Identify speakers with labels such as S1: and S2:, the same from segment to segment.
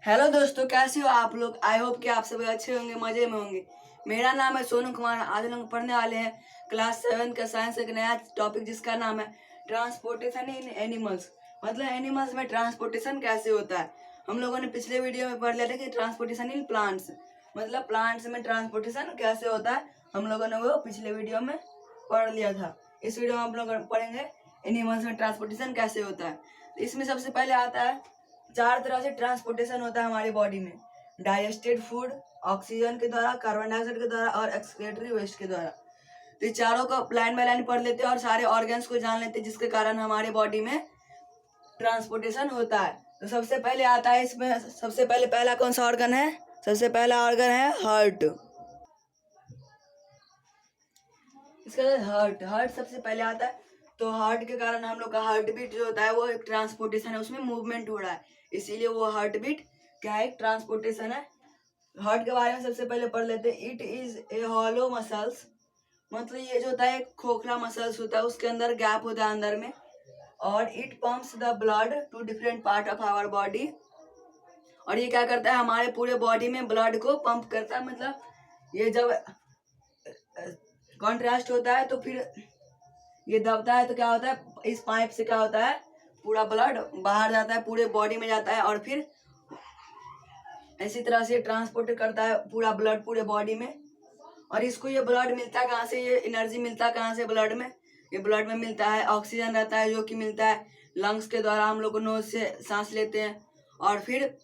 S1: Hello दोस्तों, कैसे हो आप लोग। आई होप कि आप सब अच्छे होंगे, मजे में होंगे। मेरा नाम है सोनू कुमार। आज हम लोग पढ़ने वाले हैं क्लास 7 का साइंस एक नया टॉपिक जिसका नाम है ट्रांसपोर्टेशन इन एनिमल्स। मतलब एनिमल्स में ट्रांसपोर्टेशन कैसे होता है। हम लोगों ने पिछले वीडियो में पढ़ लिया था कि ट्रांसपोर्टेशन इन प्लांट्स, मतलब प्लांट्स में ट्रांसपोर्टेशन कैसे होता है। हम लोगों ने वो पिछले वीडियो में पढ़ लिया था। इस वीडियो में हम लोग पढ़ेंगे एनिमल्स में ट्रांसपोर्टेशन कैसे होता है। इसमें सबसे पहले आता है, 4 तरह से ट्रांसपोर्टेशन होता है हमारी बॉडी में। डाइजेस्टेड फूड, ऑक्सीजन के द्वारा, कार्बन डाइऑक्साइड के द्वारा और एक्सक्रीटरी वेस्ट के द्वारा। तो ये चारों को लाइन बाय लाइन पढ़ लेते हैं और सारे ऑर्गन्स को जान लेते हैं जिसके कारण हमारे बॉडी में ट्रांसपोर्टेशन होता है। तो सबसे पहले आता है, इसमें सबसे पहले पहला कौन सा ऑर्गन है। सबसे पहला ऑर्गन है हार्ट। इसका हार्ट हार्ट सबसे पहले आता है। तो हार्ट के कारण हम लोग का हार्ट बीट जो होता है वो एक ट्रांसपोर्टेशन है, उसमें मूवमेंट हो रहा है, इसीलिए वो हार्ट बीट क्या है, एक ट्रांसपोर्टेशन है। हार्ट के बारे में सबसे पहले पढ़ लेते हैं। It is A hollow muscles, मतलब ये जो होता है एक खोखला मसल्स होता है, उसके अंदर गैप होता है अंदर में। और it pumps the blood to different part of our body. और ये क्या करता है, हमारे पूरे बॉडी में ब्लड को पंप करता है। मतलब ये जब कॉन्ट्रास्ट होता है तो फिर ये दबता है, तो क्या होता है, इस पाइप से क्या होता है, पूरा ब्लड बाहर जाता है, पूरे बॉडी में जाता है और फिर इसी तरह से ट्रांसपोर्ट करता है पूरा ब्लड पूरे बॉडी में। और इसको ये ब्लड मिलता है कहाँ से, ये एनर्जी मिलता है कहाँ से ब्लड में। ये ब्लड में मिलता है, ऑक्सीजन रहता है जो कि मिलता है लंग्स के द्वारा, हम लोग को नोज से सांस लेते हैं। और फिर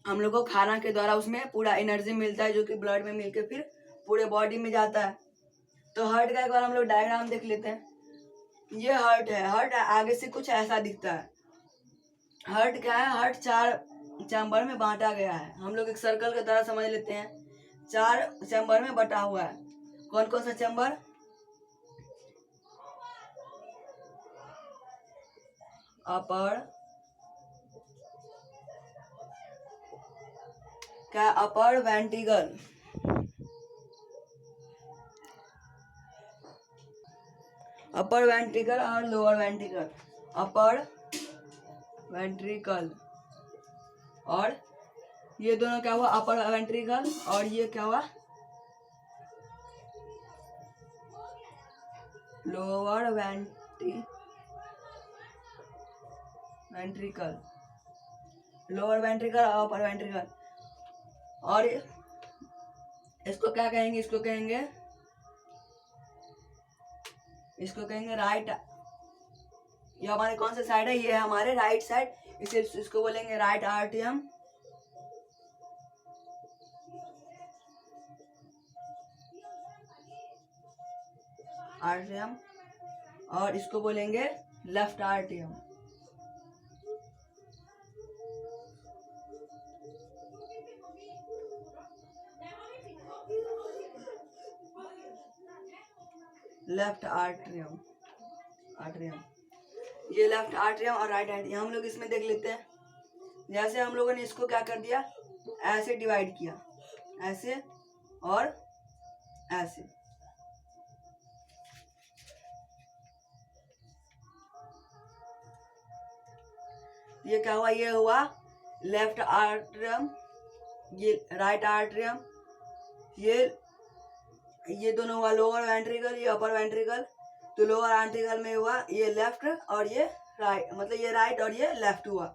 S1: हम लोग को खाना के द्वारा उसमें पूरा एनर्जी मिलता है जो कि ब्लड में मिलकर फिर पूरे बॉडी में जाता है। तो हार्ट का एक बार हम लोग डायग्राम देख लेते हैं। ये हार्ट है। हार्ट आगे से कुछ ऐसा दिखता है। हार्ट क्या है, हार्ट 4 चैम्बर में बांटा गया है। हम लोग एक सर्कल की तरह समझ लेते हैं, 4 चैम्बर में बटा हुआ है। कौन कौन सा चैम्बर, अपर, क्या, अपर वेंट्रिकल, अपर वेंट्रिकल और लोअर वेंट्रिकल। अपर वेंट्रिकल और ये दोनों क्या हुआ, अपर वेंट्रिकल, और ये क्या हुआ, लोअर वेंट्रिकल। लोअर वेंट्रिकल और अपर वेंट्रिकल। और इसको क्या कहेंगे, इसको कहेंगे राइट। ये हमारे कौन सा साइड है, ये है हमारे राइट साइड, इसे इसको बोलेंगे राइट आर्टियम। आर्टियम। और इसको बोलेंगे लेफ्ट आर्टियम। लेफ्ट आर्टियम, ये लेफ्ट आर्टियम और राइट आर्टियम। हम लोग इसमें देख लेते हैं। जैसे हम लोगों ने इसको क्या कर दिया, ऐसे डिवाइड किया, ऐसे और ऐसे। ये क्या हुआ, ये हुआ लेफ्ट आर्टियम, ये राइट आर्टियम, ये दोनों हुआ लोअर वेंट्रिकल, ये अपर वेंट्रिकल। तो लोअर वेंट्रिकल में हुआ ये लेफ्ट और ये राइट, मतलब ये राइट और ये लेफ्ट हुआ।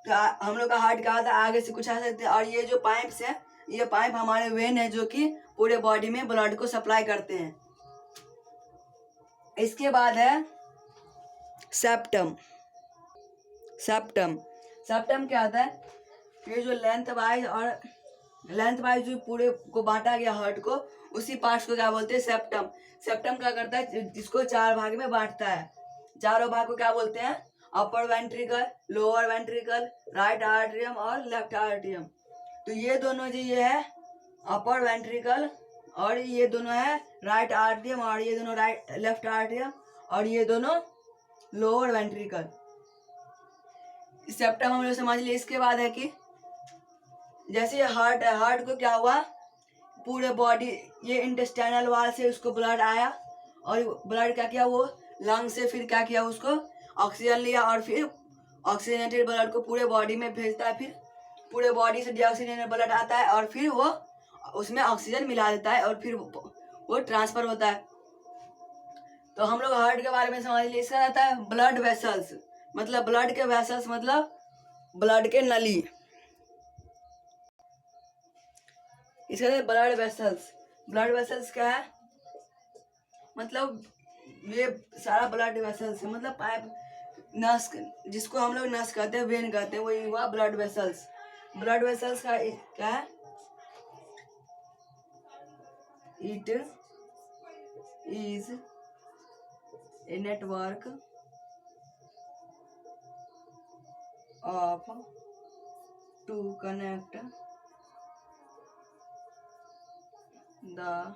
S1: तो हम लोग का हार्ट क्या होता है, आगे से कुछ ऐसे। और ये जो पाइप्स है, ये पाइप हमारे वेन है जो कि पूरे बॉडी में ब्लड को सप्लाई करते हैं। इसके बाद है सेप्टम। सेप्टम क्या होता है, ये जो लेंथ वाइज जो पूरे को बांटा गया हार्ट को, उसी पार्ट्स को क्या बोलते हैं, सेप्टम। सेप्टम क्या करता है, जिसको 4 भाग में बांटता है। चारों भाग को क्या बोलते हैं, अपर वेंट्रिकल, लोअर वेंट्रिकल, राइट आर्टियम और लेफ्ट आर्टियम। तो ये दोनों जो ये है अपर वेंट्रिकल, और ये दोनों है राइट आर्टियम, और ये दोनों लेफ्ट आर्टियम, और ये दोनों लोअर वेंट्रिकल। सेप्टम हम लोग समझ लिए। इसके बाद है कि जैसे हार्ट है, हार्ट को क्या हुआ, पूरे बॉडी, ये इंटेस्टाइनल वाल से उसको ब्लड आया, और ब्लड क्या किया, वो लंग से फिर क्या किया, उसको ऑक्सीजन लिया, और फिर ऑक्सीजनेटेड ब्लड को पूरे बॉडी में भेजता है, फिर पूरे बॉडी से डीऑक्सीजनेटेड ब्लड आता है और फिर वो उसमें ऑक्सीजन मिला देता है और फिर वो ट्रांसफर होता है। तो हम लोग हार्ट के बारे में समझ लिए। इसका रहता है ब्लड वेसल्स, मतलब ब्लड के वेसल्स मतलब ब्लड के नली। इसका रहता है ब्लड वेसल्स। ब्लड वेसल्स क्या है, मतलब ये सारा ब्लड वेसल्स है, मतलब पाइप नस, जिसको हम लोग नस कहते हैं, वेन कहते हैं, वही हुआ ब्लड वेसल्स। ब्लड वेसल्स का क्या है, it is a network of to connect the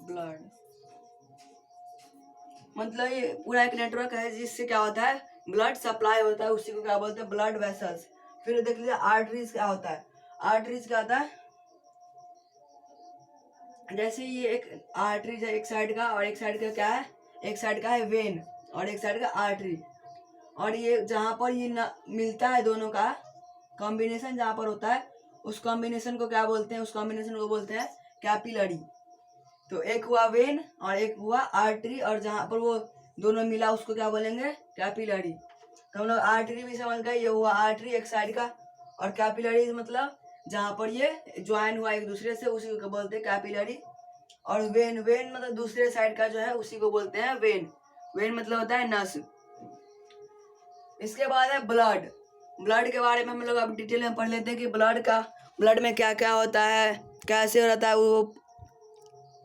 S1: blood, मतलब ये पूरा एक नेटवर्क है जिससे क्या होता है, ब्लड सप्लाई होता है, उसी को क्या बोलते हैं, ब्लड वेसल्स। फिर देख लीजिए आर्टरीज क्या होता है। आर्टरीज क्या होता है, जैसे ये एक आर्टरीज है एक साइड का, और एक साइड का क्या है, एक साइड का है वेन और एक साइड का आर्टरी। और ये जहाँ पर ये मिलता है दोनों का कॉम्बिनेशन जहाँ पर होता है, उस कॉम्बिनेशन को क्या बोलते हैं, उस कॉम्बिनेशन को बोलते हैं कैपिलरी। तो एक हुआ वेन और एक हुआ आर्टरी, और जहाँ पर वो दोनों मिला उसको क्या बोलेंगे, कैपिलरी। तो हम लोग आर्टरी भी समझ गए, ये हुआ आर्टरी एक साइड का, और कैपिलरी मतलब जहाँ पर ये ज्वाइन हुआ एक दूसरे से, उसी को बोलते हैं कैपिलरी। और वेन, वेन मतलब दूसरे साइड का जो है उसी को बोलते हैं वेन। वेन मतलब होता है नस। इसके बाद है ब्लड। ब्लड के बारे में हम लोग अब डिटेल में पढ़ लेते हैं कि ब्लड में क्या क्या होता है, कैसे रहता है, वो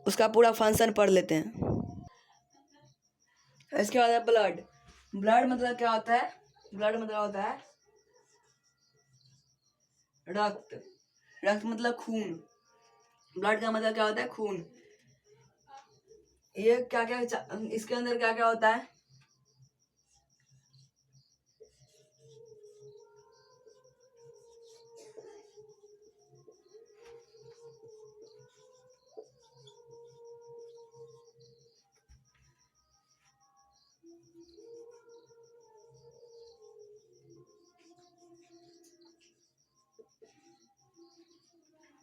S1: उसका पूरा फंक्शन पढ़ लेते हैं। इसके बाद है ब्लड। ब्लड मतलब क्या होता है, ब्लड मतलब होता है रक्त। रक्त मतलब खून। ब्लड का मतलब क्या होता है, खून। ये क्या क्या इसके अंदर क्या क्या होता है,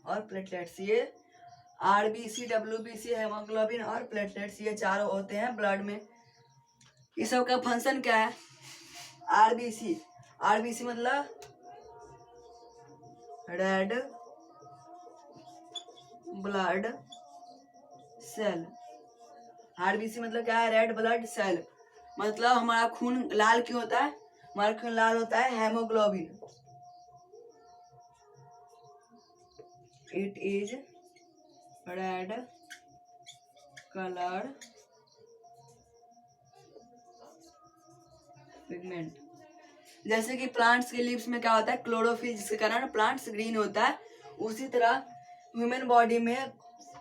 S1: और प्लेटलेट्स। ये आरबीसी, डब्ल्यूबीसी, हेमोग्लोबिन और प्लेटलेट्स, ये चारों होते हैं ब्लड में। ये सब का फंक्शन क्या है, आरबीसी। आरबीसी मतलब रेड ब्लड सेल। आरबीसी मतलब क्या है, रेड ब्लड सेल। मतलब हमारा खून लाल क्यों होता है, हमारा खून लाल होता है haemoglobin, it is red colour pigment. जैसे कि प्लांट्स के लीव्स में क्या होता है, क्लोरोफिल, जिसके कारण प्लांट्स ग्रीन होता है, उसी तरह ह्यूमन बॉडी में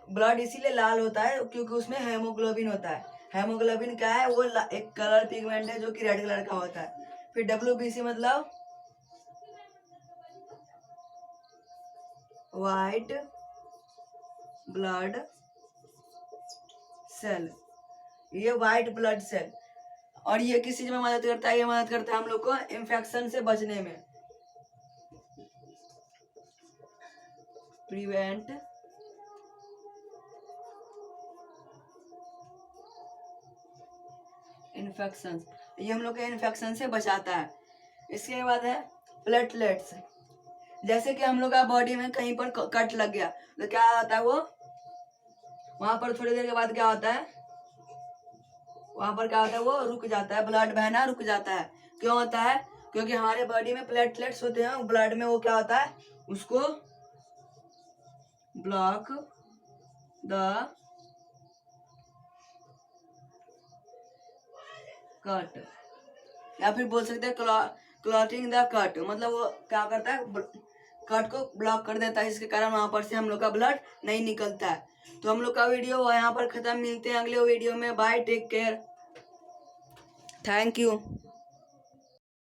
S1: ब्लड इसीलिए लाल होता है क्योंकि उसमें हेमोग्लोबिन होता है। हेमोग्लोबिन क्या है, वो एक कलर पिगमेंट है जो कि रेड कलर का होता है। फिर डब्ल्यूबीसी मतलब वाइट ब्लड सेल। ये वाइट ब्लड सेल, और ये किस चीज में मदद करता है, ये मदद करता है हम लोग को इन्फेक्शन से बचने में, प्रिवेंट इन्फेक्शन। ये हम लोग के इन्फेक्शन से बचाता है। इसके बाद है प्लेटलेट्स। जैसे कि हम लोग का बॉडी में कहीं पर कट लग गया तो क्या होता है, वो वहां पर थोड़ी देर के बाद क्या होता है, वहां पर क्या होता है, वो रुक जाता है, ब्लड बहना रुक जाता है। क्यों होता है, क्योंकि हमारे बॉडी में प्लेटलेट्स होते हैं ब्लड में, वो क्या होता है, उसको ब्लॉक द कट, या फिर बोल सकते हैं क्लॉटिंग द कट, मतलब वो क्या करता है, कट को ब्लॉक कर देता है, जिसके कारण वहां पर से हम लोग का ब्लड नहीं निकलता है। तो हम लोग का वीडियो यहाँ पर खत्म, मिलते हैं अगले वीडियो में। Bye, take care, thank you.